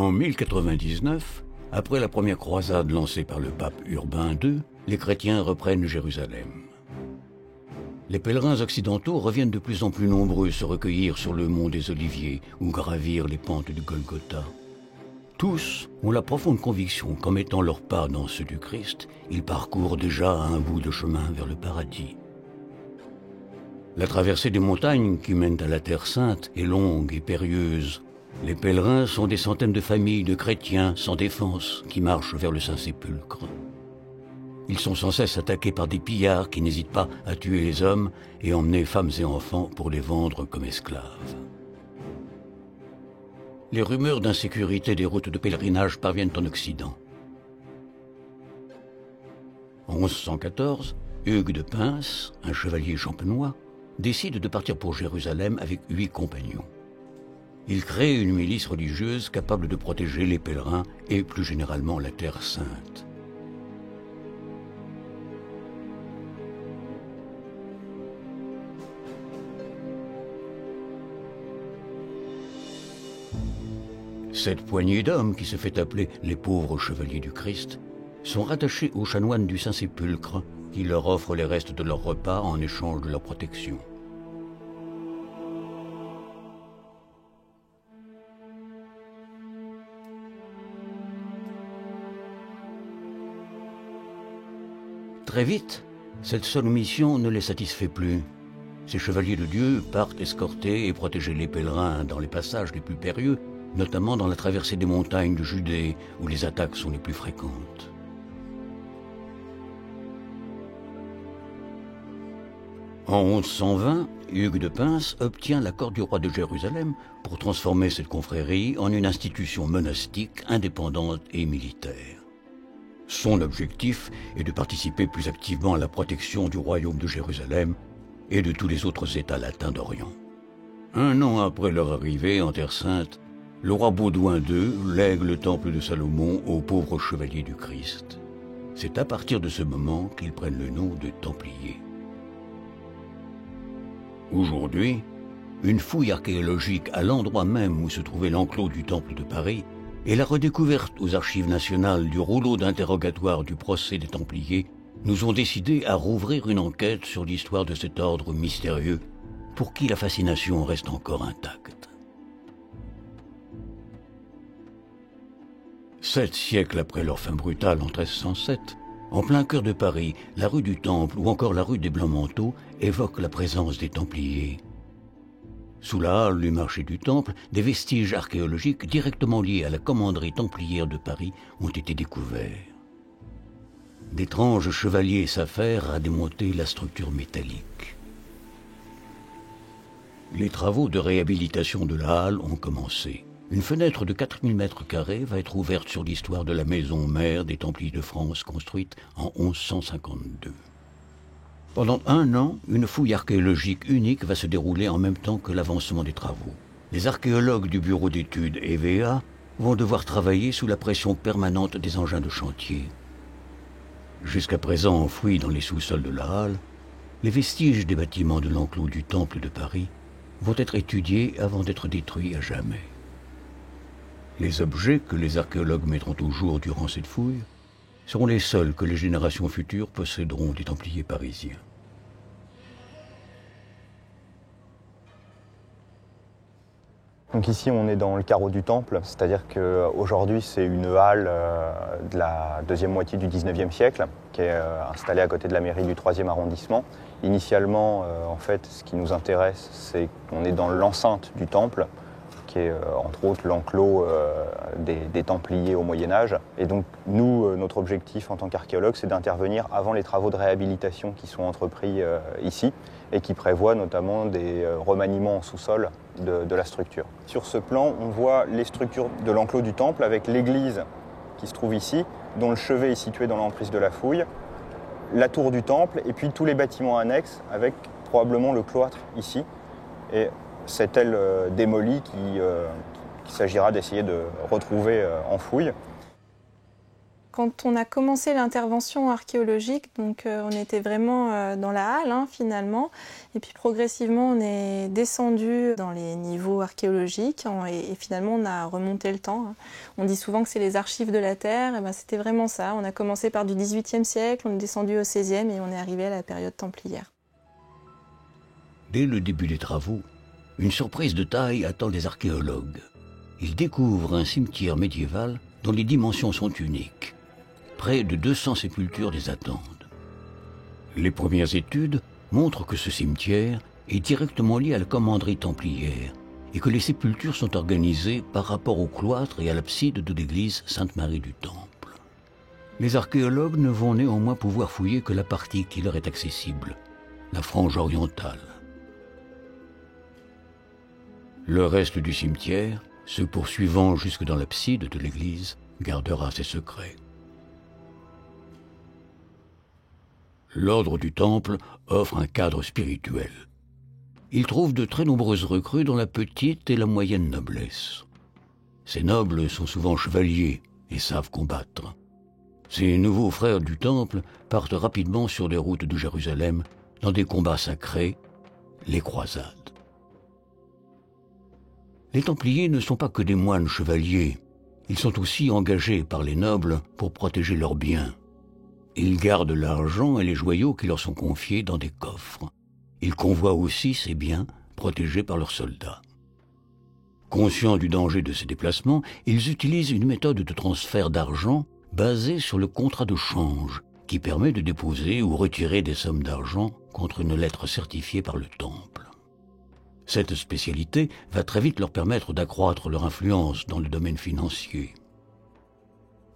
En 1099, après la première croisade lancée par le pape Urbain II, les chrétiens reprennent Jérusalem. Les pèlerins occidentaux reviennent de plus en plus nombreux se recueillir sur le mont des Oliviers ou gravir les pentes du Golgotha. Tous ont la profonde conviction qu'en mettant leur pas dans ceux du Christ, ils parcourent déjà un bout de chemin vers le paradis. La traversée des montagnes qui mènent à la Terre Sainte est longue et périlleuse. Les pèlerins sont des centaines de familles de chrétiens sans défense qui marchent vers le Saint-Sépulcre. Ils sont sans cesse attaqués par des pillards qui n'hésitent pas à tuer les hommes et emmener femmes et enfants pour les vendre comme esclaves. Les rumeurs d'insécurité des routes de pèlerinage parviennent en Occident. En 1114, Hugues de Pins, un chevalier champenois, décide de partir pour Jérusalem avec 8 compagnons. Il crée une milice religieuse capable de protéger les pèlerins et plus généralement la Terre Sainte. Cette poignée d'hommes, qui se fait appeler les pauvres chevaliers du Christ, sont rattachés aux chanoines du Saint-Sépulcre qui leur offrent les restes de leur repas en échange de leur protection. Très vite, cette seule mission ne les satisfait plus. Ces chevaliers de Dieu partent escorter et protéger les pèlerins dans les passages les plus périlleux, notamment dans la traversée des montagnes de Judée, où les attaques sont les plus fréquentes. En 1120, Hugues de Pins obtient l'accord du roi de Jérusalem pour transformer cette confrérie en une institution monastique, indépendante et militaire. Son objectif est de participer plus activement à la protection du royaume de Jérusalem et de tous les autres États latins d'Orient. Un an après leur arrivée en Terre Sainte, le roi Baudouin II lègue le temple de Salomon aux pauvres chevaliers du Christ. C'est à partir de ce moment qu'ils prennent le nom de Templiers. Aujourd'hui, une fouille archéologique à l'endroit même où se trouvait l'enclos du Temple de Paris et la redécouverte aux archives nationales du rouleau d'interrogatoire du procès des Templiers nous ont décidé à rouvrir une enquête sur l'histoire de cet ordre mystérieux pour qui la fascination reste encore intacte. 7 siècles après leur fin brutale en 1307, en plein cœur de Paris, la rue du Temple ou encore la rue des Blancs-Manteaux évoquent la présence des Templiers. Sous la halle du marché du Temple, des vestiges archéologiques directement liés à la commanderie templière de Paris ont été découverts. D'étranges chevaliers s'affairent à démonter la structure métallique. Les travaux de réhabilitation de la halle ont commencé. Une fenêtre de 4000 m² va être ouverte sur l'histoire de la maison mère des Templiers de France construite en 1152. Pendant un an, une fouille archéologique unique va se dérouler en même temps que l'avancement des travaux. Les archéologues du bureau d'études EVA vont devoir travailler sous la pression permanente des engins de chantier. Jusqu'à présent enfouis dans les sous-sols de la halle, les vestiges des bâtiments de l'enclos du Temple de Paris vont être étudiés avant d'être détruits à jamais. Les objets que les archéologues mettront au jour durant cette fouille seront les seuls que les générations futures posséderont des Templiers parisiens. Donc ici on est dans le carreau du Temple, c'est-à-dire qu'aujourd'hui c'est une halle de la deuxième moitié du 19e siècle qui est installée à côté de la mairie du 3e arrondissement. Initialement, en fait, ce qui nous intéresse, c'est qu'on est dans l'enceinte du Temple, qui est entre autres l'enclos des Templiers au Moyen-Âge. Et donc nous, notre objectif en tant qu'archéologue, c'est d'intervenir avant les travaux de réhabilitation qui sont entrepris ici et qui prévoient notamment des remaniements en sous-sol de la structure. Sur ce plan, on voit les structures de l'enclos du Temple avec l'église qui se trouve ici, dont le chevet est situé dans l'emprise de la fouille, la tour du Temple et puis tous les bâtiments annexes avec probablement le cloître ici. Et cette aile démolie qu'il s'agira d'essayer de retrouver en fouille. Quand on a commencé l'intervention archéologique, donc on était vraiment dans la halle finalement, et puis progressivement on est descendu dans les niveaux archéologiques et finalement on a remonté le temps. On dit souvent que c'est les archives de la Terre, et ben c'était vraiment ça. On a commencé par du XVIIIe siècle, on est descendu au XVIe et on est arrivé à la période templière. Dès le début des travaux, une surprise de taille attend les archéologues. Ils découvrent un cimetière médiéval dont les dimensions sont uniques. Près de 200 sépultures les attendent. Les premières études montrent que ce cimetière est directement lié à la commanderie templière et que les sépultures sont organisées par rapport au cloître et à l'abside de l'église Sainte-Marie du Temple. Les archéologues ne vont néanmoins pouvoir fouiller que la partie qui leur est accessible, la frange orientale. Le reste du cimetière, se poursuivant jusque dans l'abside de l'église, gardera ses secrets. L'ordre du Temple offre un cadre spirituel. Il trouve de très nombreuses recrues dans la petite et la moyenne noblesse. Ces nobles sont souvent chevaliers et savent combattre. Ces nouveaux frères du Temple partent rapidement sur les routes de Jérusalem dans des combats sacrés, les croisades. Les Templiers ne sont pas que des moines chevaliers. Ils sont aussi engagés par les nobles pour protéger leurs biens. Ils gardent l'argent et les joyaux qui leur sont confiés dans des coffres. Ils convoient aussi ces biens protégés par leurs soldats. Conscients du danger de ces déplacements, ils utilisent une méthode de transfert d'argent basée sur le contrat de change, qui permet de déposer ou retirer des sommes d'argent contre une lettre certifiée par le Temple. Cette spécialité va très vite leur permettre d'accroître leur influence dans le domaine financier.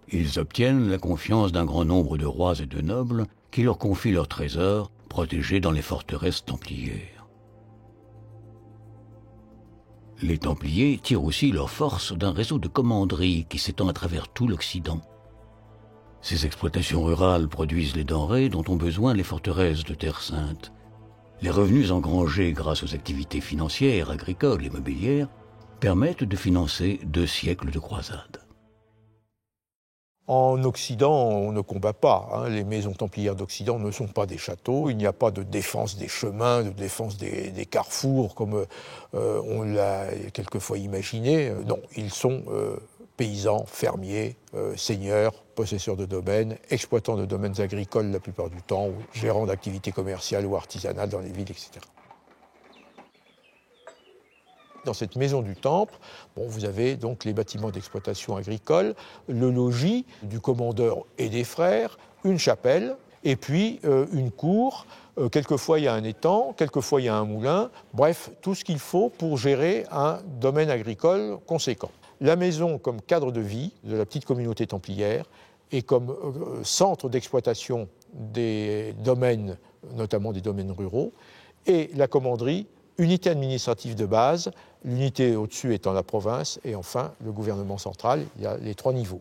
Ils obtiennent la confiance d'un grand nombre de rois et de nobles qui leur confient leurs trésors protégés dans les forteresses templières. Les Templiers tirent aussi leur force d'un réseau de commanderies qui s'étend à travers tout l'Occident. Ces exploitations rurales produisent les denrées dont ont besoin les forteresses de Terre Sainte. Les revenus engrangés grâce aux activités financières, agricoles et mobilières permettent de financer 2 siècles de croisades. En Occident, on ne combat pas. Les maisons templières d'Occident ne sont pas des châteaux. Il n'y a pas de défense des chemins, de défense des carrefours, comme on l'a quelquefois imaginé. Non, ils sont paysans, fermiers, seigneurs, possesseurs de domaines, exploitants de domaines agricoles la plupart du temps, ou gérants d'activités commerciales ou artisanales dans les villes, etc. Dans cette maison du Temple, vous avez donc les bâtiments d'exploitation agricole, le logis du commandeur et des frères, une chapelle, et puis une cour. Quelquefois, il y a un étang, quelquefois, il y a un moulin. Bref, tout ce qu'il faut pour gérer un domaine agricole conséquent. La maison comme cadre de vie de la petite communauté templière et comme centre d'exploitation des domaines, notamment des domaines ruraux, et la commanderie, unité administrative de base, l'unité au-dessus étant la province, et enfin le gouvernement central. Il y a les 3 niveaux.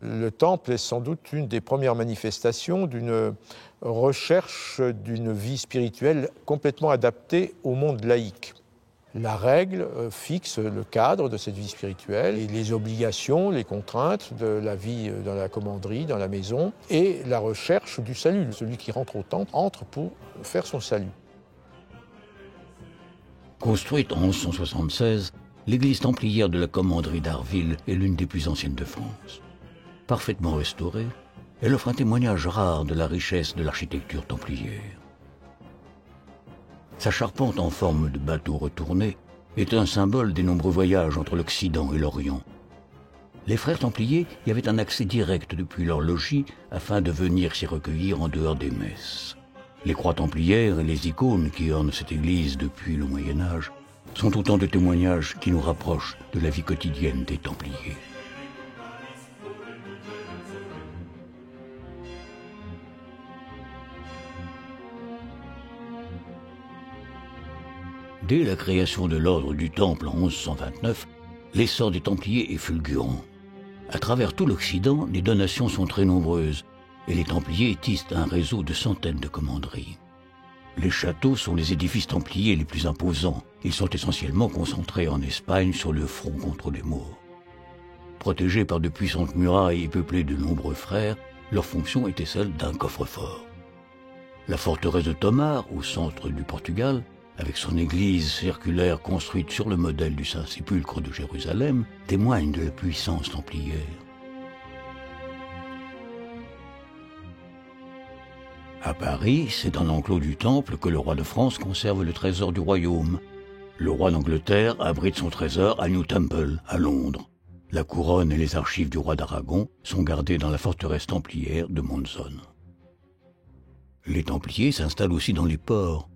Le Temple est sans doute une des premières manifestations d'une recherche d'une vie spirituelle complètement adaptée au monde laïque. La règle fixe le cadre de cette vie spirituelle et les obligations, les contraintes de la vie dans la commanderie, dans la maison, et la recherche du salut. Celui qui rentre au Temple entre pour faire son salut. Construite en 1176, l'église templière de la commanderie d'Arville est l'une des plus anciennes de France. Parfaitement restaurée, elle offre un témoignage rare de la richesse de l'architecture templière. Sa charpente en forme de bateau retourné est un symbole des nombreux voyages entre l'Occident et l'Orient. Les frères templiers y avaient un accès direct depuis leur logis afin de venir s'y recueillir en dehors des messes. Les croix templières et les icônes qui ornent cette église depuis le Moyen-Âge sont autant de témoignages qui nous rapprochent de la vie quotidienne des Templiers. Dès la création de l'ordre du Temple en 1129, l'essor des Templiers est fulgurant. À travers tout l'Occident, les donations sont très nombreuses et les Templiers tissent un réseau de centaines de commanderies. Les châteaux sont les édifices templiers les plus imposants. Ils sont essentiellement concentrés en Espagne sur le front contre les Maures. Protégés par de puissantes murailles et peuplés de nombreux frères, leur fonction était celle d'un coffre-fort. La forteresse de Tomar, au centre du Portugal, avec son église circulaire construite sur le modèle du Saint-Sépulcre de Jérusalem, témoigne de la puissance templière. À Paris, c'est dans l'enclos du Temple que le roi de France conserve le trésor du royaume. Le roi d'Angleterre abrite son trésor à New Temple, à Londres. La couronne et les archives du roi d'Aragon sont gardées dans la forteresse templière de Monzon. Les Templiers s'installent aussi dans les ports.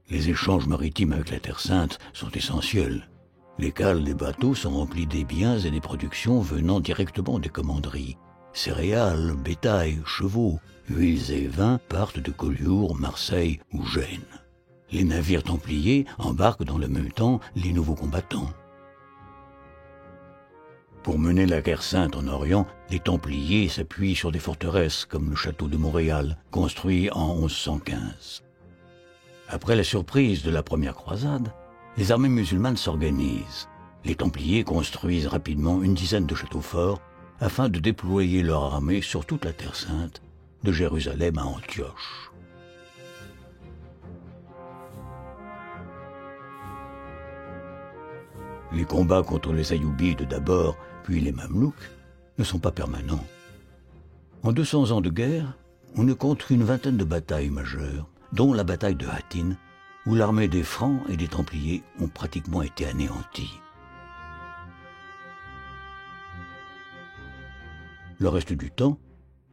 Les échanges maritimes avec la Terre Sainte sont essentiels. Les cales des bateaux sont remplies des biens et des productions venant directement des commanderies. Céréales, bétail, chevaux, huiles et vins partent de Collioure, Marseille ou Gênes. Les navires templiers embarquent dans le même temps les nouveaux combattants. Pour mener la guerre sainte en Orient, les Templiers s'appuient sur des forteresses comme le château de Montréal, construit en 1115. Après la surprise de la première croisade, les armées musulmanes s'organisent. Les Templiers construisent rapidement une dizaine de châteaux forts afin de déployer leur armée sur toute la Terre Sainte, de Jérusalem à Antioche. Les combats contre les Ayyoubides d'abord, puis les Mamelouks, ne sont pas permanents. En 200 ans de guerre, on ne compte qu'une vingtaine de batailles majeures, dont la bataille de Hattin, où l'armée des Francs et des Templiers ont pratiquement été anéanties. Le reste du temps,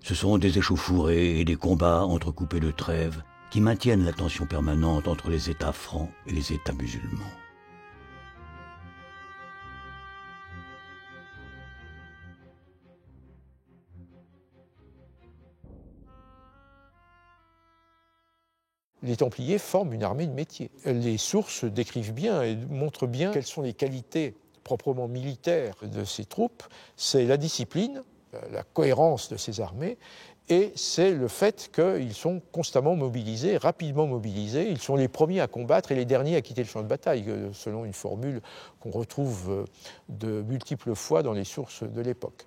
ce sont des échauffourées et des combats entrecoupés de trêves qui maintiennent la tension permanente entre les États francs et les États musulmans. Les Templiers forment une armée de métier. Les sources décrivent bien et montrent bien quelles sont les qualités proprement militaires de ces troupes. C'est la discipline, la cohérence de ces armées, et c'est le fait qu'ils sont constamment mobilisés, rapidement mobilisés. Ils sont les premiers à combattre et les derniers à quitter le champ de bataille, selon une formule qu'on retrouve de multiples fois dans les sources de l'époque.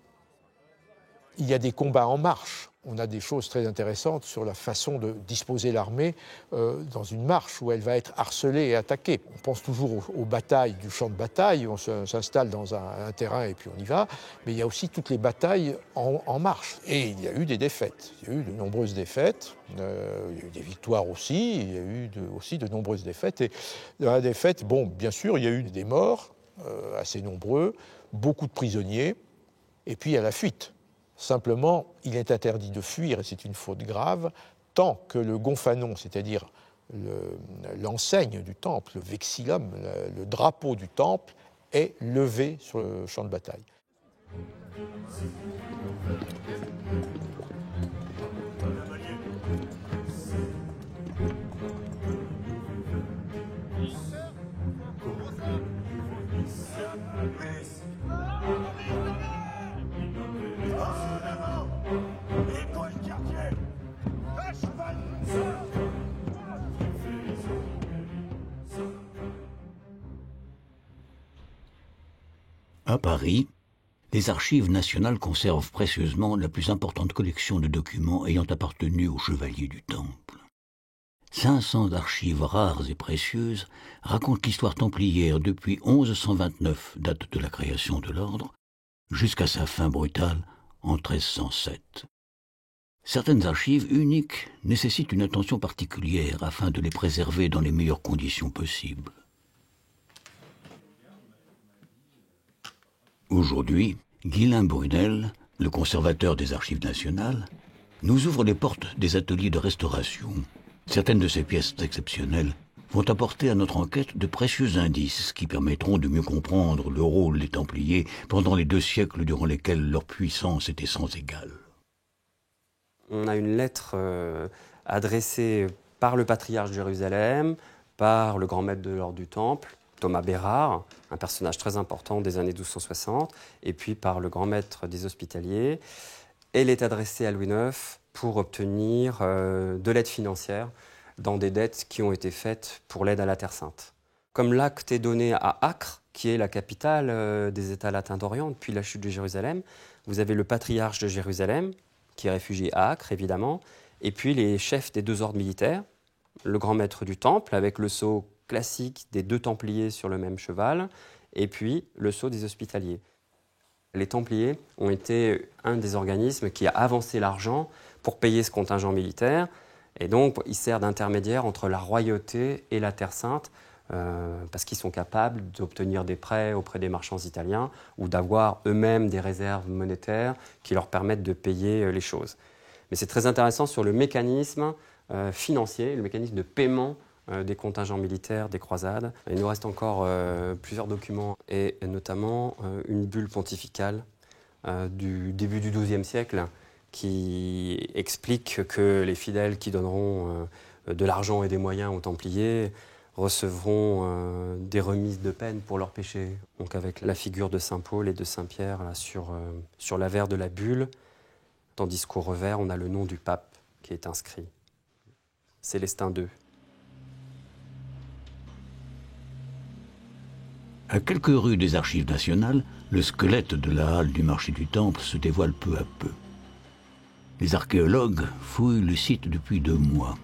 Il y a des combats en marche. On a des choses très intéressantes sur la façon de disposer l'armée dans une marche où elle va être harcelée et attaquée. On pense toujours aux batailles du champ de bataille, on s'installe dans un terrain et puis on y va, mais il y a aussi toutes les batailles en marche. Et il y a eu des défaites, il y a eu de nombreuses défaites, il y a eu des victoires aussi, il y a eu aussi de nombreuses défaites. Et dans la défaite, bon, bien sûr, il y a eu des morts assez nombreux, beaucoup de prisonniers, et puis il y a la fuite. Simplement, il est interdit de fuir, et c'est une faute grave, tant que le gonfanon, c'est-à-dire l'enseigne du temple, le vexillum, le drapeau du temple, est levé sur le champ de bataille. À Paris, les Archives nationales conservent précieusement la plus importante collection de documents ayant appartenu aux chevaliers du Temple. 500 archives rares et précieuses racontent l'histoire templière depuis 1129, date de la création de l'ordre, jusqu'à sa fin brutale en 1307. Certaines archives uniques nécessitent une attention particulière afin de les préserver dans les meilleures conditions possibles. Aujourd'hui, Guylain Brunel, le conservateur des Archives nationales, nous ouvre les portes des ateliers de restauration. Certaines de ces pièces exceptionnelles vont apporter à notre enquête de précieux indices qui permettront de mieux comprendre le rôle des Templiers pendant les 2 siècles durant lesquels leur puissance était sans égale. On a une lettre adressée par le patriarche de Jérusalem, par le grand maître de l'ordre du Temple, Thomas Bérard, un personnage très important des années 1260, et puis par le grand maître des Hospitaliers. Elle est adressée à Louis IX pour obtenir de l'aide financière dans des dettes qui ont été faites pour l'aide à la Terre Sainte. Comme l'acte est donné à Acre, qui est la capitale des États latins d'Orient depuis la chute de Jérusalem, vous avez le patriarche de Jérusalem, qui est réfugié à Acre, évidemment, et puis les chefs des 2 ordres militaires, le grand maître du Temple, avec le sceau classique des 2 Templiers sur le même cheval, et puis le sceau des Hospitaliers. Les Templiers ont été un des organismes qui a avancé l'argent pour payer ce contingent militaire, et donc ils servent d'intermédiaire entre la royauté et la Terre Sainte, parce qu'ils sont capables d'obtenir des prêts auprès des marchands italiens ou d'avoir eux-mêmes des réserves monétaires qui leur permettent de payer les choses. Mais c'est très intéressant sur le mécanisme financier, le mécanisme de paiement des contingents militaires des croisades. Il nous reste encore plusieurs documents, et notamment une bulle pontificale du début du XIIe siècle qui explique que les fidèles qui donneront de l'argent et des moyens aux Templiers recevront des remises de peine pour leurs péchés. Donc avec la figure de Saint Paul et de Saint Pierre là, sur l'avers de la bulle, tandis qu'au revers, on a le nom du pape qui est inscrit. Célestin II. À quelques rues des Archives nationales, le squelette de la halle du marché du Temple se dévoile peu à peu. Les archéologues fouillent le site depuis 2 mois.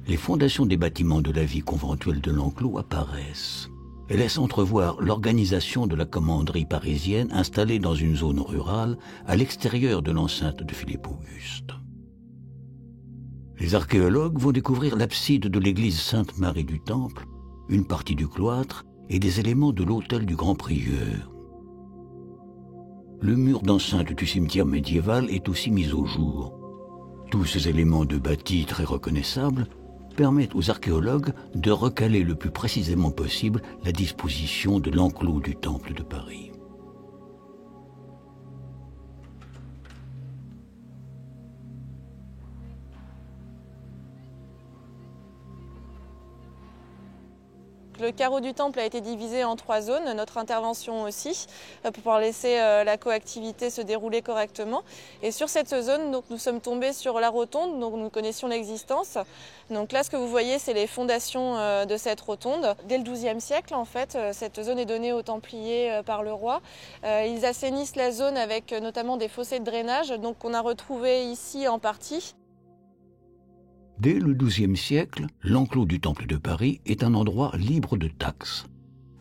Les fondations des bâtiments de la vie conventuelle de l'enclos apparaissent et laissent entrevoir l'organisation de la commanderie parisienne installée dans une zone rurale à l'extérieur de l'enceinte de Philippe Auguste. Les archéologues vont découvrir l'abside de l'église Sainte-Marie du Temple, une partie du cloître et des éléments de l'autel du grand prieur. Le mur d'enceinte du cimetière médiéval est aussi mis au jour. Tous ces éléments de bâti très reconnaissables permettent aux archéologues de recaler le plus précisément possible la disposition de l'enclos du Temple de Paris. Le carreau du Temple a été divisé en 3 zones, notre intervention aussi, pour pouvoir laisser la coactivité se dérouler correctement. Et sur cette zone, donc, nous sommes tombés sur la rotonde, donc nous connaissions l'existence. Donc là, ce que vous voyez, c'est les fondations de cette rotonde. Dès le XIIe siècle, en fait, cette zone est donnée aux Templiers par le roi. Ils assainissent la zone avec notamment des fossés de drainage, donc qu'on a retrouvé ici en partie. Dès le XIIe siècle, l'enclos du Temple de Paris est un endroit libre de taxes.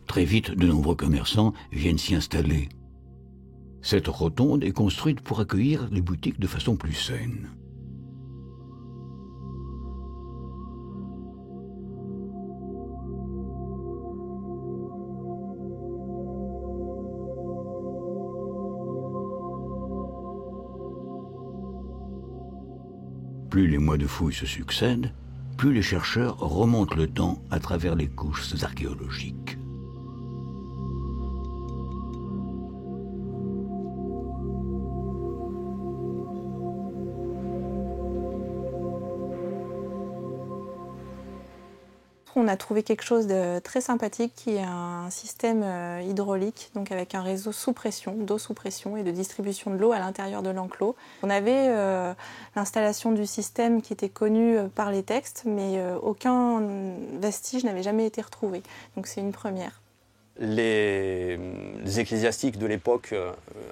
Très vite, de nombreux commerçants viennent s'y installer. Cette rotonde est construite pour accueillir les boutiques de façon plus saine. Plus les mois de fouilles se succèdent, plus les chercheurs remontent le temps à travers les couches archéologiques. On a trouvé quelque chose de très sympathique qui est un système hydraulique, donc avec un réseau sous pression, d'eau sous pression et de distribution de l'eau à l'intérieur de l'enclos. On avait l'installation du système qui était connue par les textes, mais aucun vestige n'avait jamais été retrouvé. Donc c'est une première. Les ecclésiastiques de l'époque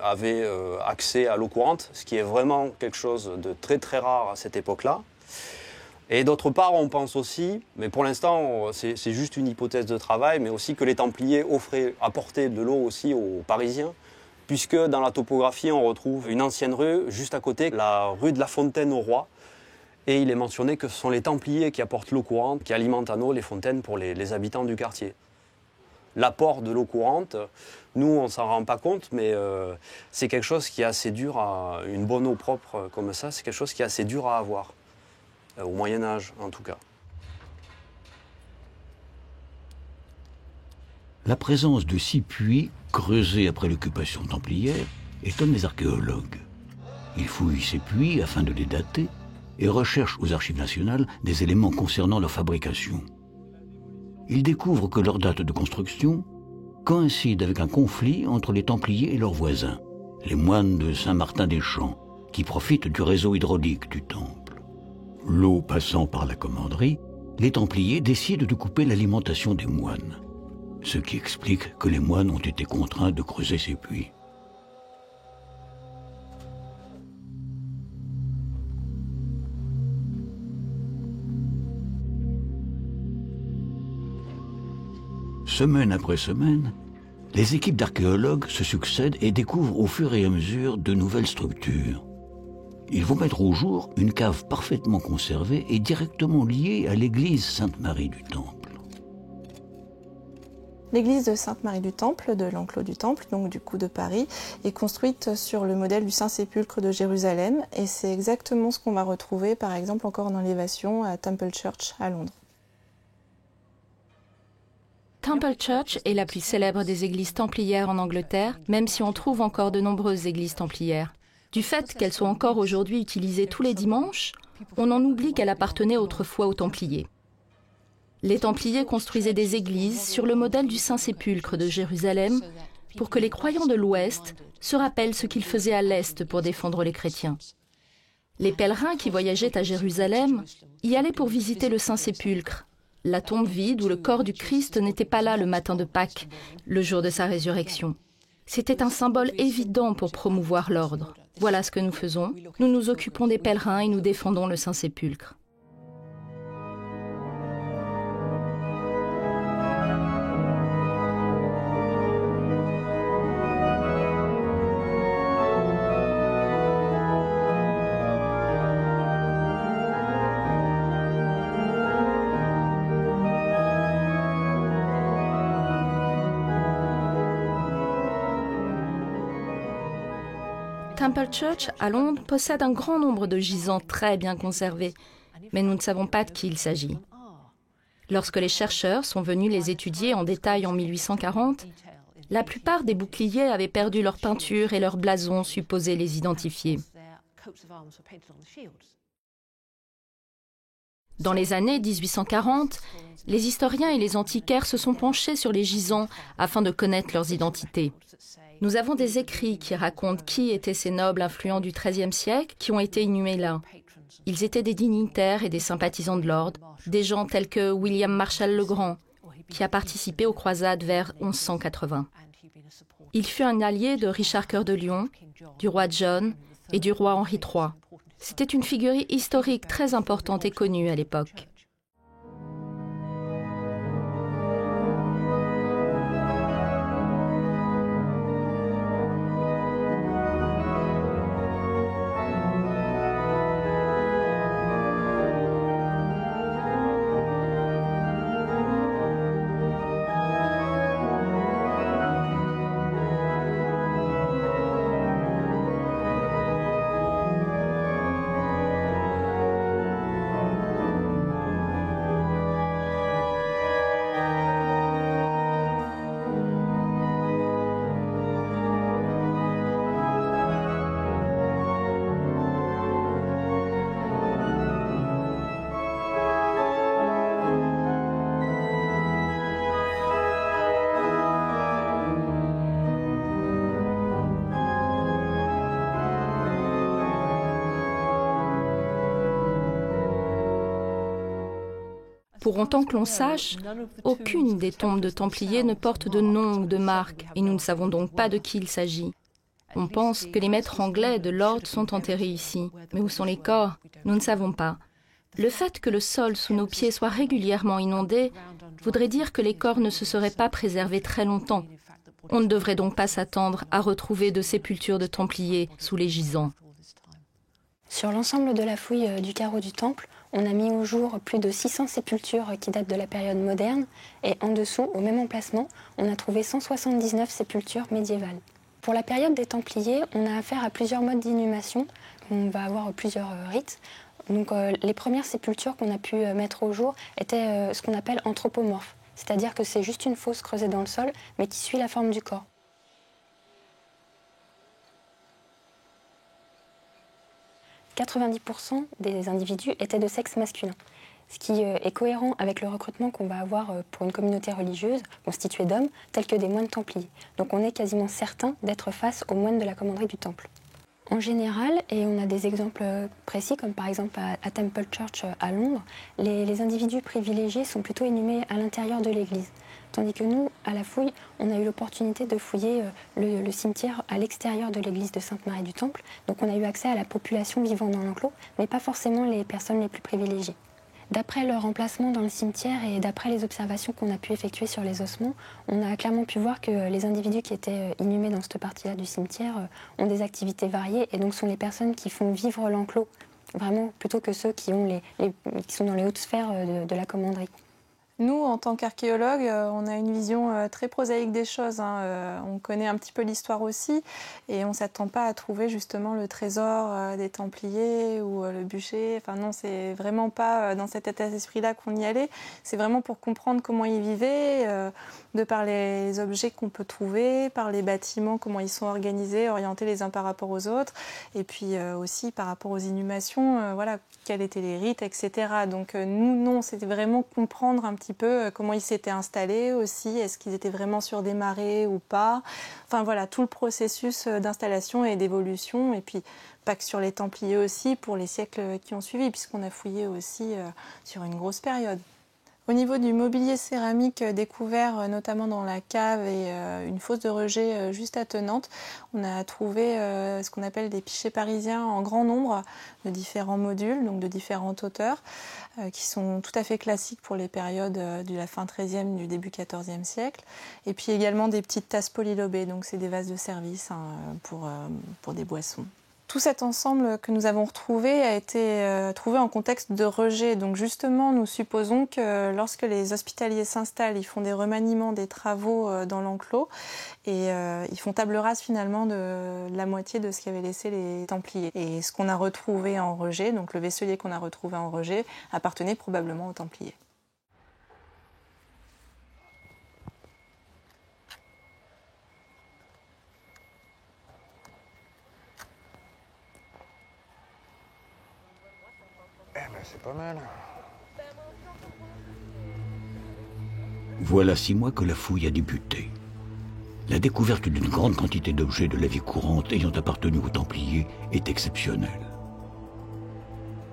avaient accès à l'eau courante, ce qui est vraiment quelque chose de très très rare à cette époque-là. Et d'autre part, on pense aussi, mais pour l'instant c'est juste une hypothèse de travail, mais aussi que les Templiers apportaient de l'eau aussi aux Parisiens, puisque dans la topographie on retrouve une ancienne rue juste à côté, la rue de la Fontaine au Roi, et il est mentionné que ce sont les Templiers qui apportent l'eau courante, qui alimentent en eau les fontaines pour les habitants du quartier. L'apport de l'eau courante, nous on ne s'en rend pas compte, mais c'est quelque chose qui est assez dur une bonne eau propre comme ça, c'est quelque chose qui est assez dur à avoir. au Moyen-Âge en tout cas. La présence de 6 puits creusés après l'occupation templière étonne les archéologues. Ils fouillent ces puits afin de les dater et recherchent aux archives nationales des éléments concernant leur fabrication. Ils découvrent que leur date de construction coïncide avec un conflit entre les Templiers et leurs voisins, les moines de Saint-Martin-des-Champs, qui profitent du réseau hydraulique du temple. L'eau passant par la commanderie, les Templiers décident de couper l'alimentation des moines, ce qui explique que les moines ont été contraints de creuser ces puits. Semaine après semaine, les équipes d'archéologues se succèdent et découvrent au fur et à mesure de nouvelles structures. Ils vont mettre au jour une cave parfaitement conservée et directement liée à l'église Sainte-Marie du Temple. L'église de Sainte-Marie du Temple, de l'enclos du Temple, donc du coup de Paris, est construite sur le modèle du Saint-Sépulcre de Jérusalem et c'est exactement ce qu'on va retrouver par exemple encore en élévation à Temple Church à Londres. Temple Church est la plus célèbre des églises templières en Angleterre, même si on trouve encore de nombreuses églises templières. Du fait qu'elles soient encore aujourd'hui utilisées tous les dimanches, on en oublie qu'elle appartenait autrefois aux Templiers. Les Templiers construisaient des églises sur le modèle du Saint-Sépulcre de Jérusalem pour que les croyants de l'Ouest se rappellent ce qu'ils faisaient à l'Est pour défendre les chrétiens. Les pèlerins qui voyageaient à Jérusalem y allaient pour visiter le Saint-Sépulcre, la tombe vide où le corps du Christ n'était pas là le matin de Pâques, le jour de sa résurrection. C'était un symbole évident pour promouvoir l'ordre. Voilà ce que nous faisons. Nous nous occupons des pèlerins et nous défendons le Saint-Sépulcre. Temple Church, à Londres, possède un grand nombre de gisants très bien conservés, mais nous ne savons pas de qui il s'agit. Lorsque les chercheurs sont venus les étudier en détail en 1840, la plupart des boucliers avaient perdu leur peinture et leurs blasons supposés les identifier. Dans les années 1840, les historiens et les antiquaires se sont penchés sur les gisants afin de connaître leurs identités. Nous avons des écrits qui racontent qui étaient ces nobles influents du XIIIe siècle qui ont été inhumés là. Ils étaient des dignitaires et des sympathisants de l'ordre, des gens tels que William Marshal le Grand, qui a participé aux croisades vers 1180. Il fut un allié de Richard Cœur de Lion, du roi John et du roi Henri III. C'était une figure historique très importante et connue à l'époque. Pour autant que l'on sache, aucune des tombes de Templiers ne porte de nom ou de marque, et nous ne savons donc pas de qui il s'agit. On pense que les maîtres anglais de l'ordre sont enterrés ici. Mais où sont les corps? Nous ne savons pas. Le fait que le sol sous nos pieds soit régulièrement inondé voudrait dire que les corps ne se seraient pas préservés très longtemps. On ne devrait donc pas s'attendre à retrouver de sépultures de Templiers sous les gisants. Sur l'ensemble de la fouille du carreau du Temple, on a mis au jour plus de 600 sépultures qui datent de la période moderne et en dessous, au même emplacement, on a trouvé 179 sépultures médiévales. Pour la période des Templiers, on a affaire à plusieurs modes d'inhumation. On va avoir plusieurs rites. Donc les premières sépultures qu'on a pu mettre au jour étaient ce qu'on appelle anthropomorphes, c'est-à-dire que c'est juste une fosse creusée dans le sol, mais qui suit la forme du corps. « 90% des individus étaient de sexe masculin, ce qui est cohérent avec le recrutement qu'on va avoir pour une communauté religieuse constituée d'hommes, tels que des moines templiers. Donc on est quasiment certain d'être face aux moines de la commanderie du Temple. En général, et on a des exemples précis, comme par exemple à Temple Church à Londres, les individus privilégiés sont plutôt inhumés à l'intérieur de l'église. Tandis que nous, à la fouille, on a eu l'opportunité de fouiller le cimetière à l'extérieur de l'église de Sainte-Marie du Temple. Donc on a eu accès à la population vivant dans l'enclos, mais pas forcément les personnes les plus privilégiées. D'après leur emplacement dans le cimetière et d'après les observations qu'on a pu effectuer sur les ossements, on a clairement pu voir que les individus qui étaient inhumés dans cette partie-là du cimetière ont des activités variées et donc sont les personnes qui font vivre l'enclos, vraiment plutôt que ceux qui sont dans les hautes sphères de la commanderie. Nous, en tant qu'archéologues, on a une vision très prosaïque des choses. On connaît un petit peu l'histoire aussi et on ne s'attend pas à trouver justement le trésor des Templiers ou le bûcher. Enfin non, c'est vraiment pas dans cet état d'esprit-là qu'on y allait. C'est vraiment pour comprendre comment ils vivaient, de par les objets qu'on peut trouver, par les bâtiments, comment ils sont organisés, orientés les uns par rapport aux autres, et puis aussi par rapport aux inhumations, voilà, quels étaient les rites, etc. Donc nous, non, c'était vraiment comprendre un petit peu comment ils s'étaient installés aussi, est-ce qu'ils étaient vraiment sur des marais ou pas. Enfin voilà, tout le processus d'installation et d'évolution, et puis pas que sur les Templiers aussi, pour les siècles qui ont suivi, puisqu'on a fouillé aussi sur une grosse période. Au niveau du mobilier céramique découvert notamment dans la cave et une fosse de rejet juste attenante, on a trouvé ce qu'on appelle des pichets parisiens en grand nombre de différents modules, donc de différentes hauteurs, qui sont tout à fait classiques pour les périodes de la fin XIIIe, du début XIVe siècle. Et puis également des petites tasses polylobées, donc c'est des vases de service pour des boissons. Tout cet ensemble que nous avons retrouvé a été trouvé en contexte de rejet. Donc justement, nous supposons que lorsque les hospitaliers s'installent, ils font des remaniements, des travaux dans l'enclos et ils font table rase finalement de la moitié de ce qu'avaient laissé les Templiers. Et ce qu'on a retrouvé en rejet, donc le vaisselier qu'on a retrouvé en rejet, appartenait probablement aux Templiers. C'est pas mal. Voilà 6 mois que la fouille a débuté. La découverte d'une grande quantité d'objets de la vie courante ayant appartenu aux Templiers est exceptionnelle.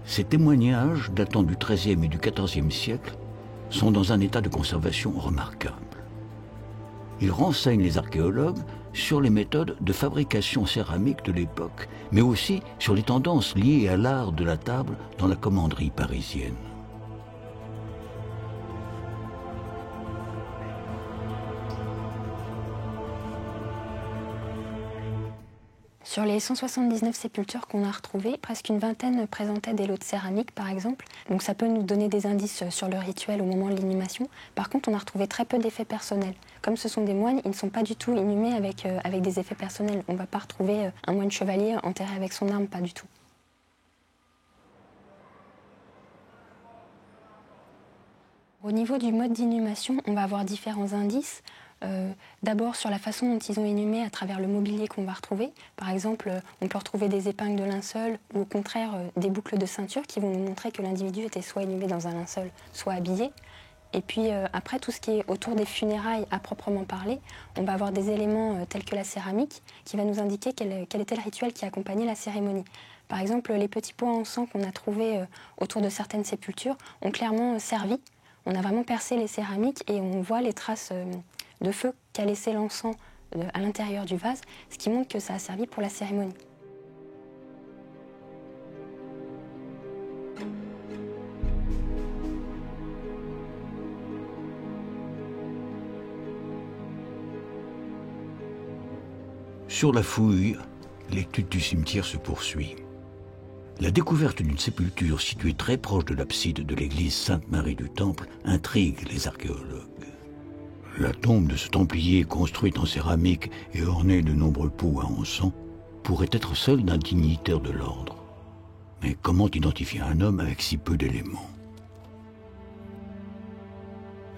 Ces témoignages, datant du XIIIe et du XIVe siècle, sont dans un état de conservation remarquable. Ils renseignent les archéologues sur les méthodes de fabrication céramique de l'époque, mais aussi sur les tendances liées à l'art de la table dans la commanderie parisienne. Sur les 179 sépultures qu'on a retrouvées, presque une vingtaine présentaient des lots de céramique, par exemple. Donc ça peut nous donner des indices sur le rituel au moment de l'inhumation. Par contre, on a retrouvé très peu d'effets personnels. Comme ce sont des moines, ils ne sont pas du tout inhumés avec des effets personnels. On ne va pas retrouver un moine chevalier enterré avec son arme, pas du tout. Au niveau du mode d'inhumation, on va avoir différents indices. D'abord sur la façon dont ils ont inhumé à travers le mobilier qu'on va retrouver. Par exemple, on peut retrouver des épingles de linceul ou au contraire des boucles de ceinture qui vont nous montrer que l'individu était soit inhumé dans un linceul, soit habillé. Et puis après, tout ce qui est autour des funérailles à proprement parler, on va avoir des éléments tels que la céramique qui va nous indiquer quel était le rituel qui accompagnait la cérémonie. Par exemple, les petits pots en sang qu'on a trouvés autour de certaines sépultures ont clairement servi. On a vraiment percé les céramiques et on voit les traces de feu qu'a laissé l'encens à l'intérieur du vase, ce qui montre que ça a servi pour la cérémonie. Sur la fouille, l'étude du cimetière se poursuit. La découverte d'une sépulture située très proche de l'abside de l'église Sainte-Marie du Temple intrigue les archéologues. La tombe de ce Templier, construite en céramique et ornée de nombreux pots à encens, pourrait être celle d'un dignitaire de l'ordre. Mais comment identifier un homme avec si peu d'éléments?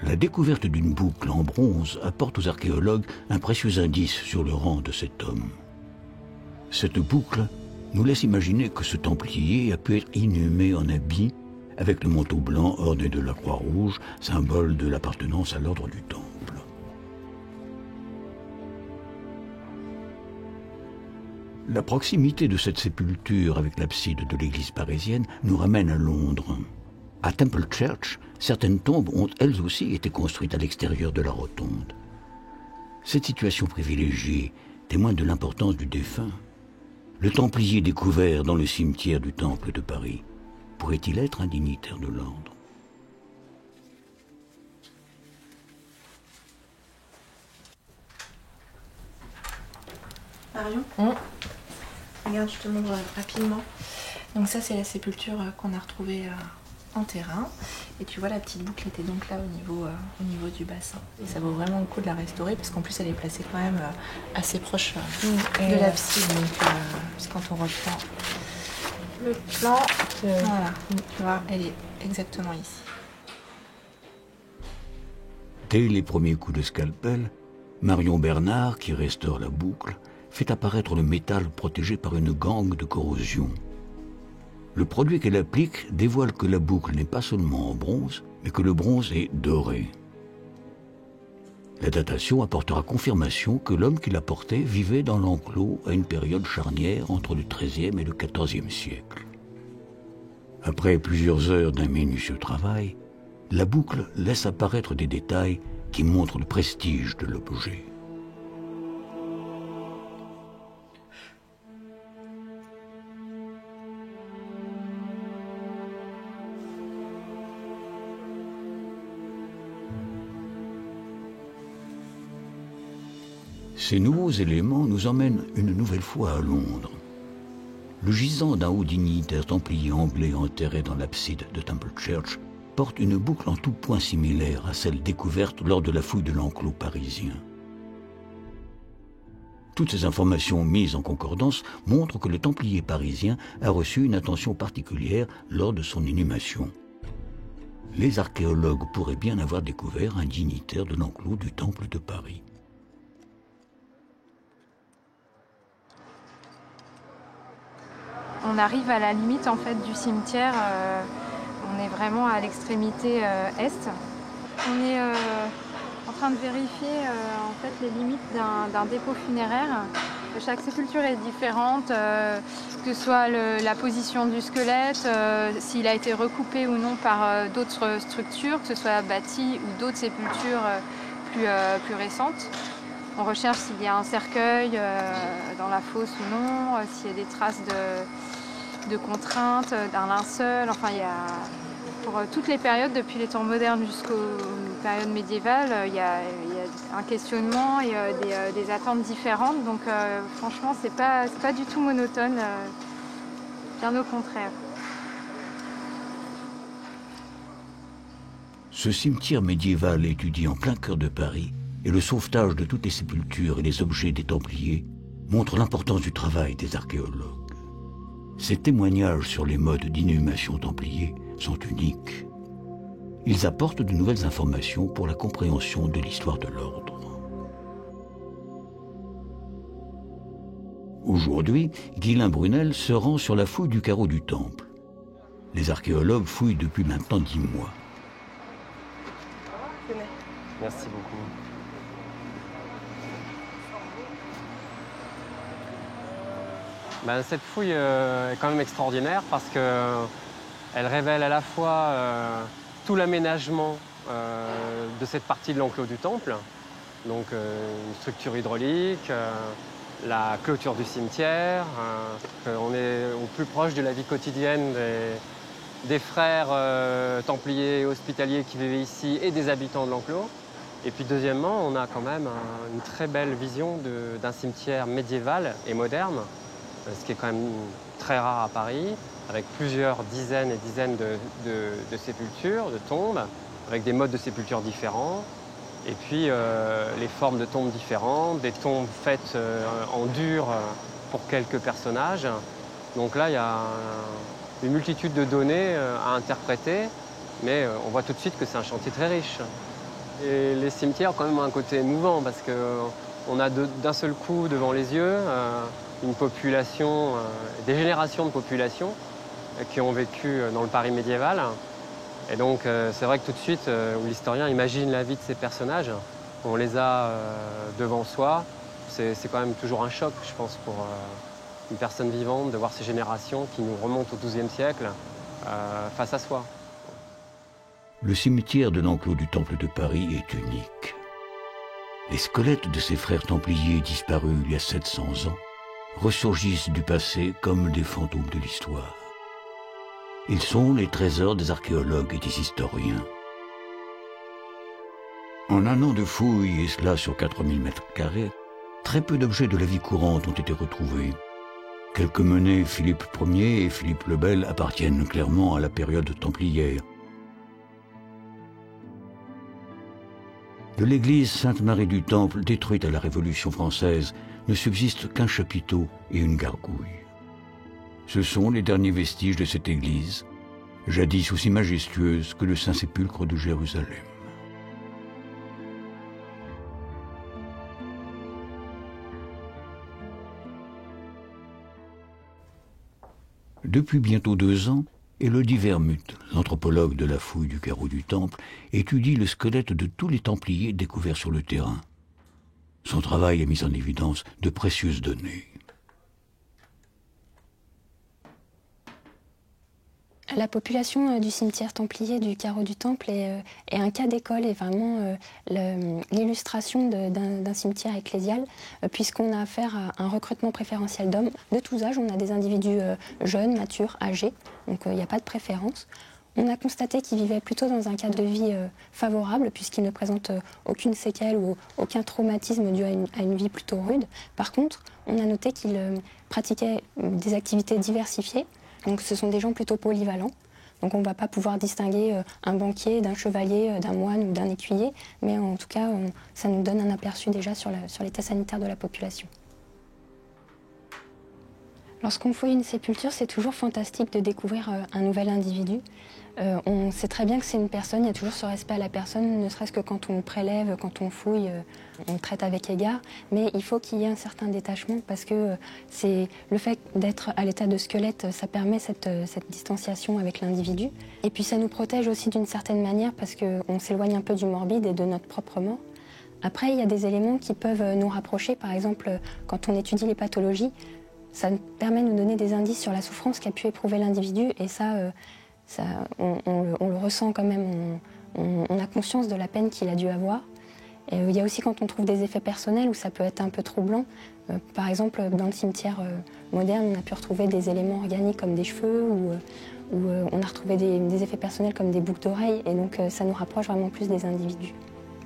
La découverte d'une boucle en bronze apporte aux archéologues un précieux indice sur le rang de cet homme. Cette boucle nous laisse imaginer que ce Templier a pu être inhumé en habit avec le manteau blanc orné de la croix rouge, symbole de l'appartenance à l'ordre du Temple. La proximité de cette sépulture avec l'abside de l'église parisienne nous ramène à Londres. À Temple Church, certaines tombes ont elles aussi été construites à l'extérieur de la rotonde. Cette situation privilégiée témoigne de l'importance du défunt. Le Templier découvert dans le cimetière du Temple de Paris pourrait-il être un dignitaire de l'ordre? Marion, regarde, je te montre rapidement. Donc ça, c'est la sépulture qu'on a retrouvée en terrain. Et tu vois, la petite boucle était donc là au niveau du bassin. Et ça vaut vraiment le coup de la restaurer parce qu'en plus, elle est placée quand même assez proche de l'abside. Donc, quand on reprend le plan, voilà, tu vois, elle est exactement ici. Dès les premiers coups de scalpel, Marion Bernard, qui restaure la boucle, fait apparaître le métal protégé par une gangue de corrosion. Le produit qu'elle applique dévoile que la boucle n'est pas seulement en bronze, mais que le bronze est doré. La datation apportera confirmation que l'homme qui la portait vivait dans l'enclos à une période charnière entre le XIIIe et le XIVe siècle. Après plusieurs heures d'un minutieux travail, la boucle laisse apparaître des détails qui montrent le prestige de l'objet. Ces nouveaux éléments nous emmènent une nouvelle fois à Londres. Le gisant d'un haut dignitaire templier anglais enterré dans l'abside de Temple Church porte une boucle en tout point similaire à celle découverte lors de la fouille de l'enclos parisien. Toutes ces informations mises en concordance montrent que le templier parisien a reçu une attention particulière lors de son inhumation. Les archéologues pourraient bien avoir découvert un dignitaire de l'enclos du Temple de Paris. On arrive à la limite en fait du cimetière, on est vraiment à l'extrémité est. On est en train de vérifier en fait les limites d'un dépôt funéraire. Chaque sépulture est différente, que ce soit la position du squelette, s'il a été recoupé ou non par d'autres structures, que ce soit bâti ou d'autres sépultures plus récentes. On recherche s'il y a un cercueil dans la fosse ou non, s'il y a des traces de contraintes, d'un linceul. Enfin, il y a, pour toutes les périodes, depuis les temps modernes jusqu'aux périodes médiévales, il y a un questionnement et des attentes différentes. Donc franchement, c'est pas du tout monotone, bien au contraire. Ce cimetière médiéval étudié en plein cœur de Paris et le sauvetage de toutes les sépultures et les objets des Templiers montrent l'importance du travail des archéologues. Ces témoignages sur les modes d'inhumation templiers sont uniques. Ils apportent de nouvelles informations pour la compréhension de l'histoire de l'ordre. Aujourd'hui, Guylain Brunel se rend sur la fouille du carreau du Temple. Les archéologues fouillent depuis maintenant 10 mois. Merci beaucoup. Cette fouille est quand même extraordinaire parce qu'elle révèle à la fois tout l'aménagement de cette partie de l'enclos du temple, donc une structure hydraulique, la clôture du cimetière, on est au plus proche de la vie quotidienne des frères templiers et hospitaliers qui vivaient ici et des habitants de l'enclos. Et puis deuxièmement, on a quand même une très belle vision d'un cimetière médiéval et moderne, ce qui est quand même très rare à Paris, avec plusieurs dizaines et dizaines de sépultures, de tombes, avec des modes de sépulture différents, et puis les formes de tombes différentes, des tombes faites en dur pour quelques personnages. Donc là, il y a une multitude de données à interpréter, mais on voit tout de suite que c'est un chantier très riche. Et les cimetières ont quand même un côté émouvant parce qu'on a d'un seul coup devant les yeux une population, des générations de populations qui ont vécu dans le Paris médiéval. Et donc c'est vrai que tout de suite, où l'historien imagine la vie de ces personnages, on les a devant soi. C'est quand même toujours un choc, je pense, pour une personne vivante de voir ces générations qui nous remontent au XIIe siècle face à soi. Le cimetière de l'enclos du Temple de Paris est unique. Les squelettes de ces frères templiers disparus il y a 700 ans ressurgissent du passé comme des fantômes de l'histoire. Ils sont les trésors des archéologues et des historiens. En un an de fouilles, et cela sur 4000 m², très peu d'objets de la vie courante ont été retrouvés. Quelques monnaies Philippe Ier et Philippe le Bel appartiennent clairement à la période templière. De l'église Sainte-Marie du Temple, détruite à la Révolution française, ne subsiste qu'un chapiteau et une gargouille. Ce sont les derniers vestiges de cette église, jadis aussi majestueuse que le Saint-Sépulcre de Jérusalem. Depuis bientôt 2 ans, Élodie Vermut, l'anthropologue de la fouille du carreau du Temple, étudie le squelette de tous les Templiers découverts sur le terrain. Son travail a mis en évidence de précieuses données. La population du cimetière templier du carreau du Temple est un cas d'école et vraiment l'illustration d'un cimetière ecclésial, puisqu'on a affaire à un recrutement préférentiel d'hommes de tous âges. On a des individus jeunes, matures, âgés, donc il n'y a pas de préférence. On a constaté qu'ils vivaient plutôt dans un cadre de vie favorable, puisqu'ils ne présentent aucune séquelle ou aucun traumatisme dû à une vie plutôt rude. Par contre, on a noté qu'ils pratiquaient des activités diversifiées. Donc ce sont des gens plutôt polyvalents. Donc on ne va pas pouvoir distinguer un banquier d'un chevalier, d'un moine ou d'un écuyer, mais en tout cas, ça nous donne un aperçu déjà sur l'état sanitaire de la population. Lorsqu'on fouille une sépulture, c'est toujours fantastique de découvrir un nouvel individu. On sait très bien que c'est une personne, il y a toujours ce respect à la personne, ne serait-ce que quand on prélève, quand on fouille, on le traite avec égard. Mais il faut qu'il y ait un certain détachement parce que c'est le fait d'être à l'état de squelette, ça permet cette distanciation avec l'individu. Et puis ça nous protège aussi d'une certaine manière parce qu'on s'éloigne un peu du morbide et de notre propre mort. Après, il y a des éléments qui peuvent nous rapprocher. Par exemple, quand on étudie les pathologies, ça permet de nous donner des indices sur la souffrance qu'a pu éprouver l'individu et on le ressent quand même, on a conscience de la peine qu'il a dû avoir. Et il y a aussi quand on trouve des effets personnels où ça peut être un peu troublant. Par exemple, dans le cimetière moderne, on a pu retrouver des éléments organiques comme des cheveux ou on a retrouvé des effets personnels comme des boucles d'oreilles et donc ça nous rapproche vraiment plus des individus.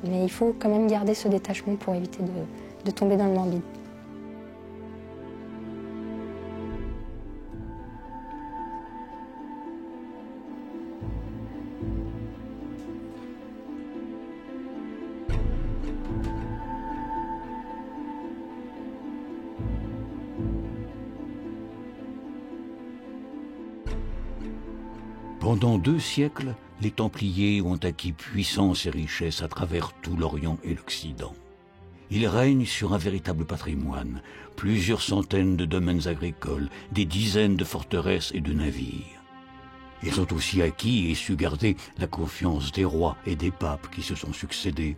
Mais il faut quand même garder ce détachement pour éviter de tomber dans le morbide. Pendant 2 siècles, les Templiers ont acquis puissance et richesse à travers tout l'Orient et l'Occident. Ils règnent sur un véritable patrimoine, plusieurs centaines de domaines agricoles, des dizaines de forteresses et de navires. Ils ont aussi acquis et su garder la confiance des rois et des papes qui se sont succédés.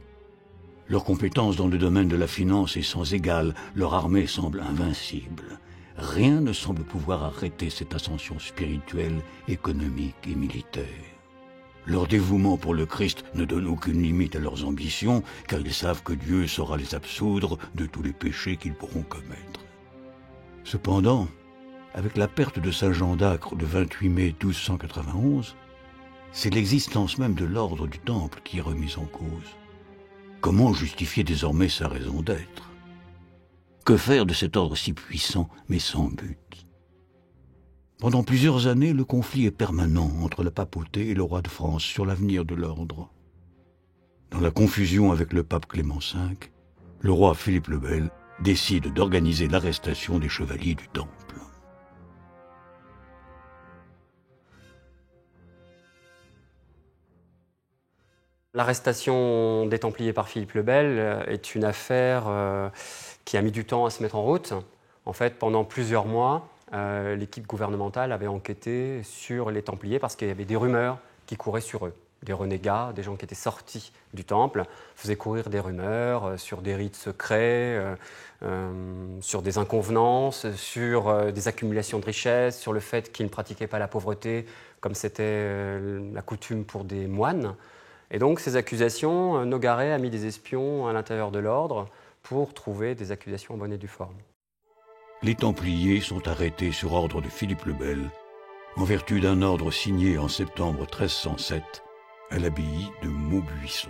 Leur compétence dans le domaine de la finance est sans égale, leur armée semble invincible. Rien ne semble pouvoir arrêter cette ascension spirituelle, économique et militaire. Leur dévouement pour le Christ ne donne aucune limite à leurs ambitions, car ils savent que Dieu saura les absoudre de tous les péchés qu'ils pourront commettre. Cependant, avec la perte de Saint Jean d'Acre le 28 mai 1291, c'est l'existence même de l'ordre du Temple qui est remise en cause. Comment justifier désormais sa raison d'être ? Que faire de cet ordre si puissant, mais sans but? Pendant plusieurs années, le conflit est permanent entre la papauté et le roi de France sur l'avenir de l'ordre. Dans la confusion avec le pape Clément V, le roi Philippe le Bel décide d'organiser l'arrestation des chevaliers du Temple. L'arrestation des Templiers par Philippe le Bel est une affaire qui a mis du temps à se mettre en route. En fait, pendant plusieurs mois, l'équipe gouvernementale avait enquêté sur les Templiers parce qu'il y avait des rumeurs qui couraient sur eux. Des renégats, des gens qui étaient sortis du temple, faisaient courir des rumeurs sur des rites secrets, sur des inconvenances, sur des accumulations de richesses, sur le fait qu'ils ne pratiquaient pas la pauvreté comme c'était la coutume pour des moines. Et donc ces accusations, Nogaret a mis des espions à l'intérieur de l'ordre pour trouver des accusations en bonne et due forme. Les Templiers sont arrêtés sur ordre de Philippe le Bel, en vertu d'un ordre signé en septembre 1307 à l'abbaye de Maubuisson.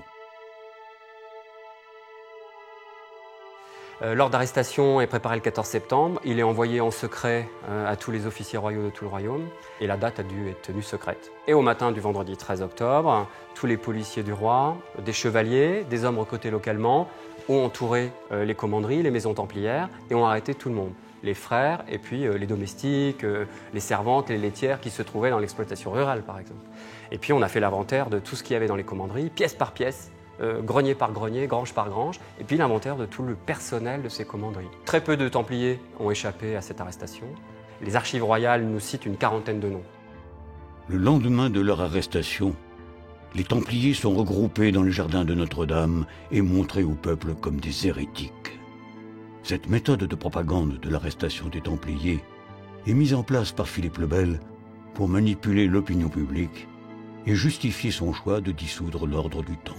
L'ordre d'arrestation est préparé le 14 septembre. Il est envoyé en secret à tous les officiers royaux de tout le royaume. Et la date a dû être tenue secrète. Et au matin du vendredi 13 octobre, tous les policiers du roi, des chevaliers, des hommes recrutés localement, ont entouré les commanderies, les maisons templières et ont arrêté tout le monde. Les frères et puis les domestiques, les servantes, les laitières qui se trouvaient dans l'exploitation rurale par exemple. Et puis on a fait l'inventaire de tout ce qu'il y avait dans les commanderies, pièce par pièce, grenier par grenier, grange par grange, et puis l'inventaire de tout le personnel de ces commanderies. Très peu de Templiers ont échappé à cette arrestation. Les archives royales nous citent une quarantaine de noms. Le lendemain de leur arrestation, les Templiers sont regroupés dans le jardin de Notre-Dame et montrés au peuple comme des hérétiques. Cette méthode de propagande de l'arrestation des Templiers est mise en place par Philippe le Bel pour manipuler l'opinion publique et justifier son choix de dissoudre l'ordre du Temple.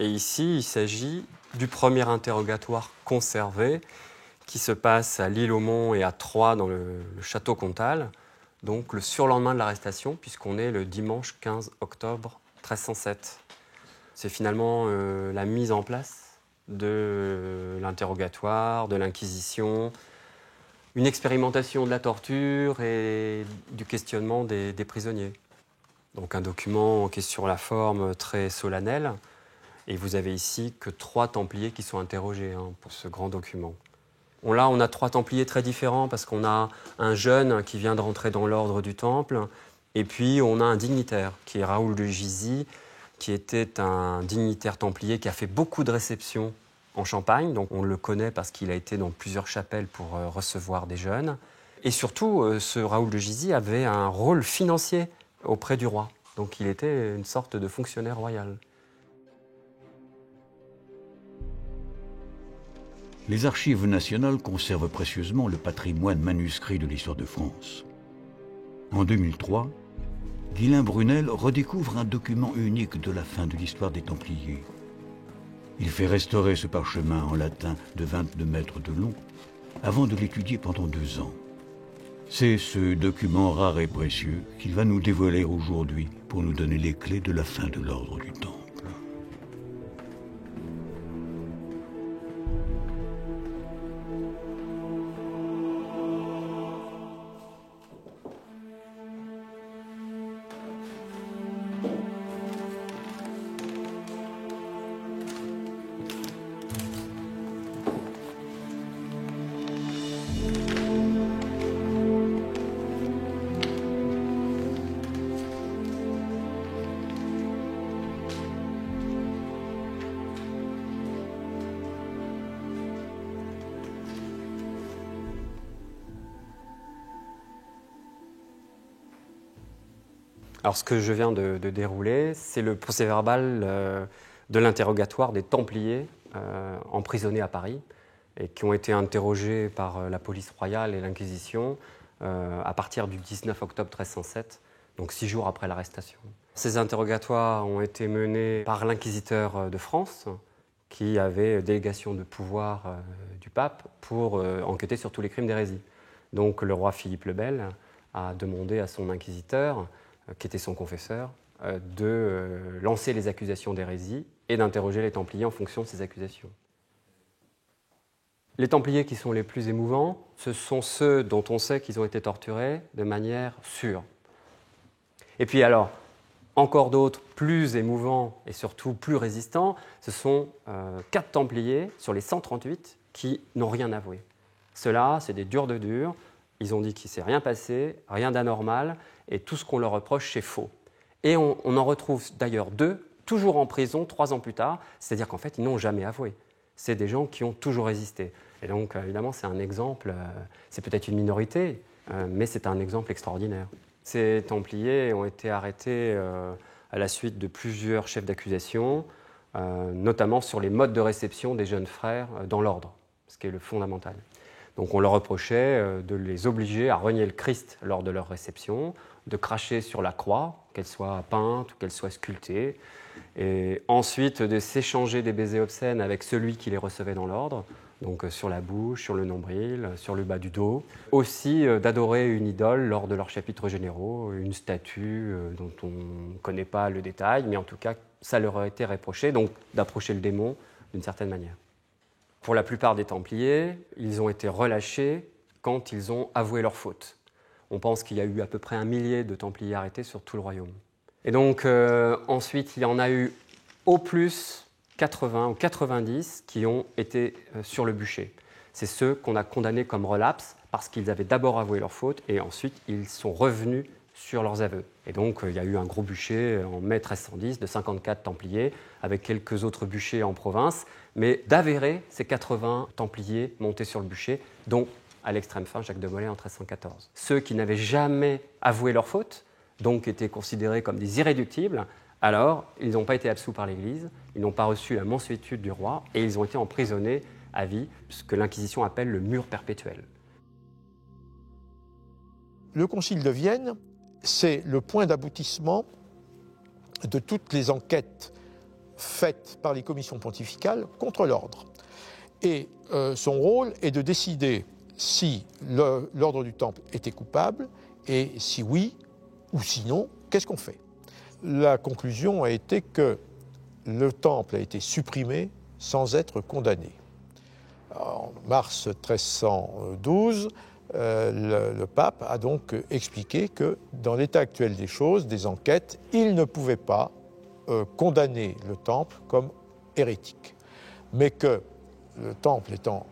Et ici, il s'agit du premier interrogatoire conservé qui se passe à l'Île-aux-Monts et à Troyes dans le château comtal, donc le surlendemain de l'arrestation, puisqu'on est le dimanche 15 octobre 1307. C'est finalement la mise en place de l'interrogatoire, de l'Inquisition, une expérimentation de la torture et du questionnement des prisonniers. Donc un document qui est sur la forme très solennelle. Et vous avez ici que 3 Templiers qui sont interrogés pour ce grand document. Là, on a 3 Templiers très différents parce qu'on a un jeune qui vient de rentrer dans l'ordre du Temple et puis on a un dignitaire qui est Raoul de Gizy, qui était un dignitaire templier qui a fait beaucoup de réceptions en Champagne. Donc on le connaît parce qu'il a été dans plusieurs chapelles pour recevoir des jeunes. Et surtout, ce Raoul de Gizy avait un rôle financier auprès du roi. Donc il était une sorte de fonctionnaire royal. Les archives nationales conservent précieusement le patrimoine manuscrit de l'histoire de France. En 2003, Guylain Brunel redécouvre un document unique de la fin de l'histoire des Templiers. Il fait restaurer ce parchemin en latin de 22 mètres de long avant de l'étudier pendant 2 ans. C'est ce document rare et précieux qu'il va nous dévoiler aujourd'hui pour nous donner les clés de la fin de l'ordre du Temple. Alors ce que je viens de dérouler, c'est le procès-verbal de l'interrogatoire des Templiers emprisonnés à Paris et qui ont été interrogés par la police royale et l'Inquisition à partir du 19 octobre 1307, donc 6 jours après l'arrestation. Ces interrogatoires ont été menés par l'inquisiteur de France, qui avait délégation de pouvoir du pape pour enquêter sur tous les crimes d'hérésie. Donc le roi Philippe le Bel a demandé à son inquisiteur, qui était son confesseur, de lancer les accusations d'hérésie et d'interroger les Templiers en fonction de ces accusations. Les Templiers qui sont les plus émouvants, ce sont ceux dont on sait qu'ils ont été torturés de manière sûre. Et puis alors, encore d'autres plus émouvants et surtout plus résistants, ce sont 4 Templiers sur les 138 qui n'ont rien avoué. Ceux-là, c'est des durs de durs. Ils ont dit qu'il ne s'est rien passé, rien d'anormal, et tout ce qu'on leur reproche, c'est faux. Et on en retrouve d'ailleurs 2, toujours en prison 3 ans plus tard, c'est-à-dire qu'en fait, ils n'ont jamais avoué. C'est des gens qui ont toujours résisté. Et donc, évidemment, c'est un exemple, c'est peut-être une minorité, mais c'est un exemple extraordinaire. Ces Templiers ont été arrêtés à la suite de plusieurs chefs d'accusation, notamment sur les modes de réception des jeunes frères dans l'ordre, ce qui est le fondamental. Donc on leur reprochait de les obliger à renier le Christ lors de leur réception, de cracher sur la croix, qu'elle soit peinte ou qu'elle soit sculptée, et ensuite de s'échanger des baisers obscènes avec celui qui les recevait dans l'ordre, donc sur la bouche, sur le nombril, sur le bas du dos. Aussi d'adorer une idole lors de leurs chapitres généraux, une statue dont on ne connaît pas le détail, mais en tout cas, ça leur a été reproché, donc d'approcher le démon d'une certaine manière. Pour la plupart des Templiers, ils ont été relâchés quand ils ont avoué leur faute. On pense qu'il y a eu à peu près 1 millier de Templiers arrêtés sur tout le royaume. Et donc ensuite, il y en a eu au plus 80 ou 90 qui ont été sur le bûcher. C'est ceux qu'on a condamnés comme relapses parce qu'ils avaient d'abord avoué leur faute et ensuite ils sont revenus sur leurs aveux. Et donc il y a eu un gros bûcher en mai 1310 de 54 Templiers avec quelques autres bûchers en province, mais d'avérés, ces 80 Templiers montés sur le bûcher, dont à l'extrême fin Jacques de Molay en 1314. Ceux qui n'avaient jamais avoué leur faute, donc étaient considérés comme des irréductibles, alors ils n'ont pas été absous par l'Église, ils n'ont pas reçu la mansuétude du roi et ils ont été emprisonnés à vie, ce que l'Inquisition appelle le mur perpétuel. Le Concile de Vienne, c'est le point d'aboutissement de toutes les enquêtes faites par les commissions pontificales contre l'ordre. Et son rôle est de décider si l'ordre du Temple était coupable et si oui ou sinon, qu'est-ce qu'on fait? La conclusion a été que le Temple a été supprimé sans être condamné. En mars 1312, le pape a donc expliqué que dans l'état actuel des choses, des enquêtes, il ne pouvait pas condamner le Temple comme hérétique. Mais que le Temple étant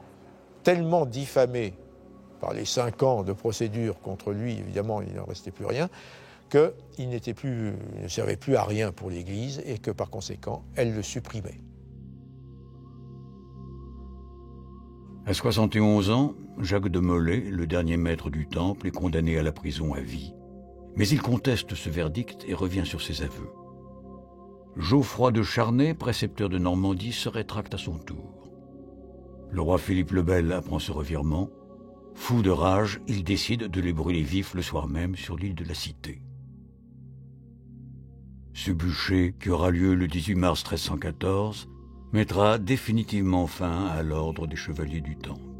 tellement diffamé par les 5 ans de procédure contre lui, évidemment il n'en restait plus rien, qu'il ne servait plus à rien pour l'Église et que par conséquent, elle le supprimait. À 71 ans, Jacques de Molay, le dernier maître du Temple, est condamné à la prison à vie. Mais il conteste ce verdict et revient sur ses aveux. Geoffroy de Charnay, précepteur de Normandie, se rétracte à son tour. Le roi Philippe le Bel apprend ce revirement. Fou de rage, il décide de les brûler vifs le soir même sur l'île de la Cité. Ce bûcher, qui aura lieu le 18 mars 1314, mettra définitivement fin à l'ordre des Chevaliers du Temple.